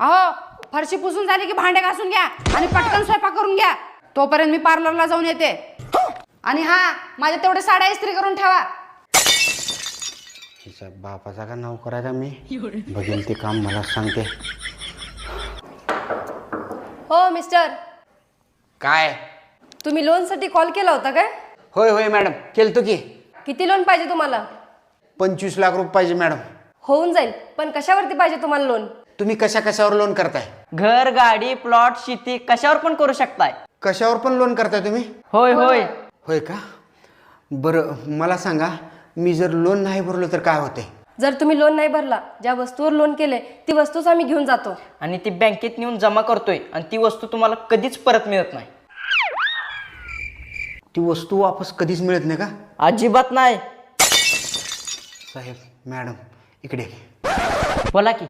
अहो फरशी पुसून झाली की भांडे घासून घ्या आणि पटकन स्वयंपाक करून घ्या. तोपर्यंत मी पार्लरला जाऊन येते. आणि हा, माझ्या तेवढे साड्या इस्त्री करून ठेवा. हिच्या बापाचा का नाव करायचा मी बघेल ते काम मला सांगते. हो मिस्टर, काय? तुम्ही लोनसाठी कॉल केला होता काय? होय होय मॅडम, केलतो की. किती लोन पाहिजे तुम्हाला? 25 लाख रुपये पाहिजे मॅडम. होऊन जाईल, पण कशावरती पाहिजे तुम्हाला लोन? तुम्ही कशावर लोन करताय? घर, गाडी, प्लॉट, शेती कशावर पण करू शकताय. कशावर पण लोन करताय तुम्ही? होय होय. होय का? बरं मला सांगा, मी जर लोन नाही भरलो तर काय होते? जर तुम्ही लोन नाही भरला, ज्या वस्तूवर लोन केले ती वस्तूच आम्ही घेऊन जातो आणि ती बँकेत नेऊन जमा करतोय आणि ती वस्तू तुम्हाला कधीच परत मिळत नाही. ती वस्तू वापस कधीच मिळत नाही का? अजिबात नाही. साहेब, मॅडम इकडे. बोला की.